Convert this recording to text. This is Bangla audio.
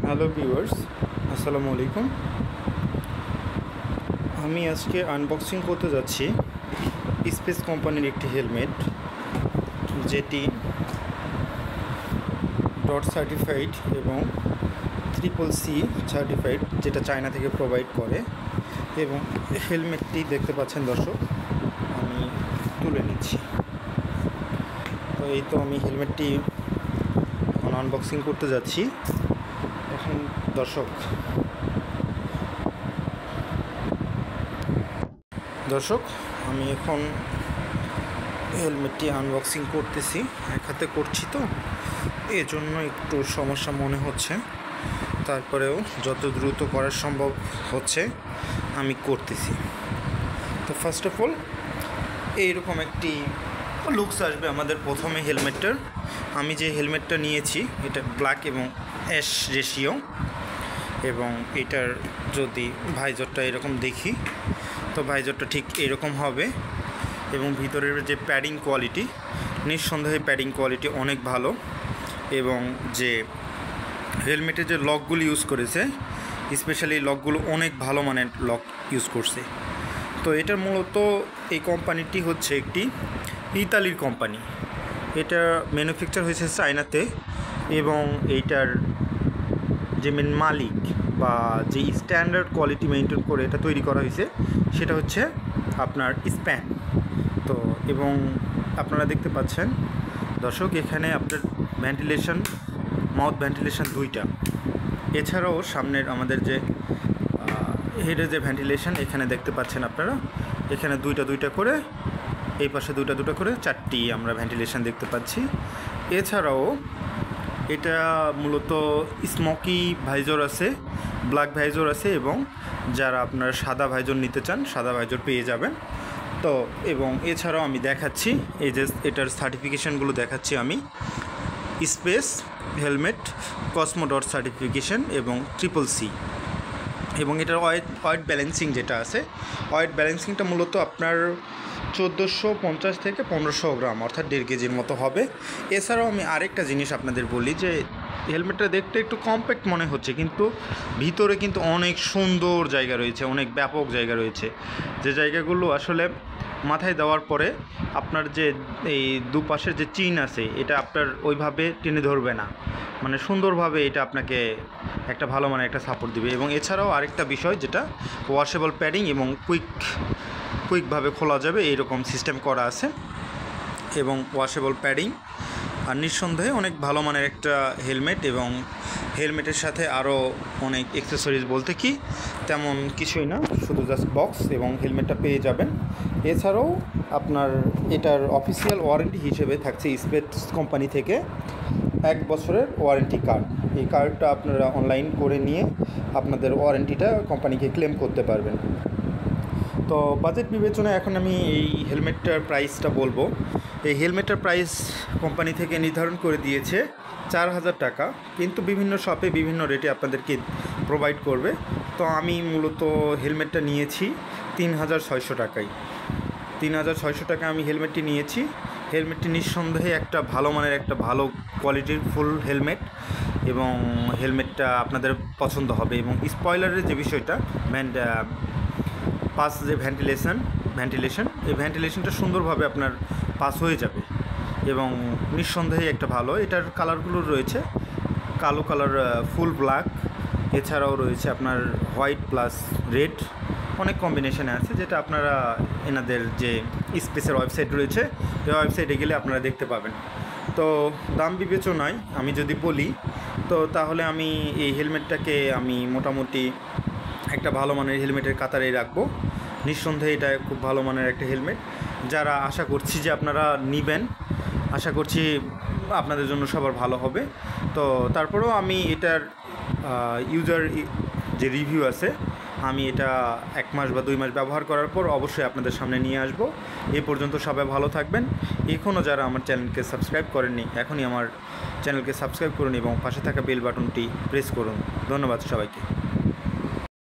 হ্যালো ভিউয়ার্স, আসসালামু আলাইকুম। আমি আজকে আনবক্সিং করতে যাচ্ছি স্পেস কোম্পানির একটি হেলমেট, যেটি ডট সার্টিফাইড এবং CCC সার্টিফাইড, যেটা চায়না থেকে প্রোভাইড করে। এবং হেলমেটটি দেখতে পাচ্ছেন দর্শক, আমি তুলে নিচ্ছি। তো এই তো আমি হেলমেটটি আনবক্সিং করতে যাচ্ছি এখন দর্শক আমি এখন হেলমেটটি আনবক্সিং করতেছি। এক হাতে করছি তো এজন্য একটু সমস্যা মনে হচ্ছে, তারপরেও যত দ্রুত করা সম্ভব হচ্ছে আমি করতেছি। তো ফার্স্ট অফ অল এইরকম একটি লুকস আসবে আমাদের প্রথমে হেলমেটটার। আমি যে হেলমেটটা নিয়েছি এটা ব্ল্যাক এবং অ্যাশ রেশিও, এবং এটার যদি ভাইজরটা এরকম দেখি তো ভাইজরটা ঠিক এরকম হবে। এবং ভিতরের যে প্যাডিং কোয়ালিটি, নিঃসন্দেহে প্যাডিং কোয়ালিটি অনেক ভালো। এবং যে হেলমেটের যে লকগুলো ইউজ করেছে, স্পেশালি লকগুলো অনেক ভালো মানের লক ইউজ করছে। তো এটার মূলত এই কোম্পানিটি হচ্ছে একটি ইতালির কোম্পানি। এটা ম্যানুফ্যাকচার হয়েছে চায়নাতে, এবং এইটার যে মেন মালিক বা যে স্ট্যান্ডার্ড কোয়ালিটি মেনটেন করে এটা তৈরি করা হয়েছে সেটা হচ্ছে আপনার স্প্যান। তো এবং আপনারা দেখতে পাচ্ছেন দর্শক, এখানে আপনার ভেন্টিলেশন, মাউথ ভেন্টিলেশন দুইটা। এছাড়াও সামনের আমাদের যে হেডের যে ভেন্টিলেশন এখানে দেখতে পাচ্ছেন আপনারা, এখানে দুইটা করে, এই পাশে দুইটা করে, চারটি আমরা ভেন্টিলেশন দেখতে পাচ্ছি। এছাড়াও এটা মূলত স্মোকি ভাইজর আছে, ব্ল্যাক ভাইজর আছে, এবং যারা আপনারা সাদা ভাইজর নিতে চান সাদা ভাইজর পেয়ে যাবেন। তো এবং এছাড়াও আমি দেখাচ্ছি এই যে এটার সার্টিফিকেশানগুলো দেখাচ্ছি আমি, space helmet Cosmo dot certification এবং CCC। এবং এটার ওয়েট ব্যালেন্সিং যেটা আছে, ওয়েট ব্যালেন্সিংটা মূলত আপনার 1450 থেকে 1500 গ্রাম, অর্থাৎ 1.5 কেজির মতো হবে। এছাড়াও আমি আরেকটা জিনিস আপনাদের বলি যে হেলমেটটা দেখতে একটু কম্প্যাক্ট মনে হচ্ছে, কিন্তু ভিতরে কিন্তু অনেক সুন্দর জায়গা রয়েছে, অনেক ব্যাপক জায়গা রয়েছে, যে জায়গাগুলো আসলে মাথায় দেওয়ার পরে আপনার যে এই দুপাশের যে চিন আছে এটা আপনার ওইভাবে টেনে ধরবে না, মানে সুন্দরভাবে এটা আপনাকে একটা ভালো মানে একটা সাপোর্ট দিবে। এবং এছাড়াও আরেকটা বিষয় যেটা ওয়াশেবল প্যাডিং এবং কুইকভাবে খোলা যাবে এইরকম সিস্টেম করা আছে, এবং ওয়াশেবল প্যাডিং। আর নিঃসন্দেহে অনেক ভালো মানের একটা হেলমেট, এবং হেলমেটের সাথে আরও অনেক অ্যাক্সেসরিজ বলতে কি তেমন কিছুই না, শুধু জাস্ট বক্স এবং হেলমেটটা পেয়ে যাবেন। এছাড়াও আপনার এটার অফিসিয়াল ওয়ারেন্টি হিসেবে থাকছে স্পেস কোম্পানি থেকে 1 বছরের ওয়ারেন্টি কার্ড। এই কার্ডটা আপনারা অনলাইন করে নিয়ে আপনাদের ওয়ারেন্টিটা কোম্পানিকে ক্লেম করতে পারবেন। তো বাজেট বিবেচনায় এখন আমি এই হেলমেটটার প্রাইসটা বলবো। এই হেলমেটটার প্রাইস কোম্পানি থেকে নির্ধারণ করে দিয়েছে 4000 টাকা, কিন্তু বিভিন্ন শপে বিভিন্ন রেটে আপনাদেরকে প্রোভাইড করবে। তো আমি মূলত হেলমেটটা নিয়েছি 3600 টাকায়। 3600 টাকা আমি হেলমেটটি নিয়েছি। হেলমেটটি নিঃসন্দেহে একটা ভালো মানের একটা ভালো কোয়ালিটির ফুল হেলমেট, এবং হেলমেটটা আপনাদের পছন্দ হবে। এবং স্পয়লারের যে বিষয়টা, পাস যে ভেন্টিলেশন এই ভেন্টিলেশনটা সুন্দরভাবে আপনার পাস হয়ে যাবে, এবং নিঃসন্দেহে একটা ভালো। এটার কালারগুলো রয়েছে কালো কালার, ফুল ব্ল্যাক, এছাড়াও রয়েছে আপনার হোয়াইট প্লাস রেড, অনেক কম্বিনেশানে আছে, যেটা আপনারা এনাদের যে স্পেসের ওয়েবসাইট রয়েছে এই ওয়েবসাইটে গেলে আপনারা দেখতে পাবেন। তো দাম বিবেচনায় আমি যদি বলি তো তাহলে আমি এই হেলমেটটাকে আমি মোটামুটি একটা ভালো মানের হেলমেটের কাতারেই রাখবো। নিঃসন্দেহে এটা খুব ভালো মানের একটা হেলমেট, যারা আশা করছি যে আপনারা নেবেন, আশা করছি আপনাদের জন্য সবার ভালো হবে। তো তারপরেও আমি এটার ইউজার যে রিভিউ আছে, আমি এটা 1 মাস বা 2 মাস ব্যবহার করার পর অবশ্যই আপনাদের সামনে নিয়ে আসব। এই পর্যন্ত সবাই ভালো থাকবেন। এখনও যারা আমার চ্যানেলকে সাবস্ক্রাইব করেননি, এখনই আমার চ্যানেলকে সাবস্ক্রাইব করুন এবং পাশে থাকা বেল বাটনটি প্রেস করুন। ধন্যবাদ সবাইকে।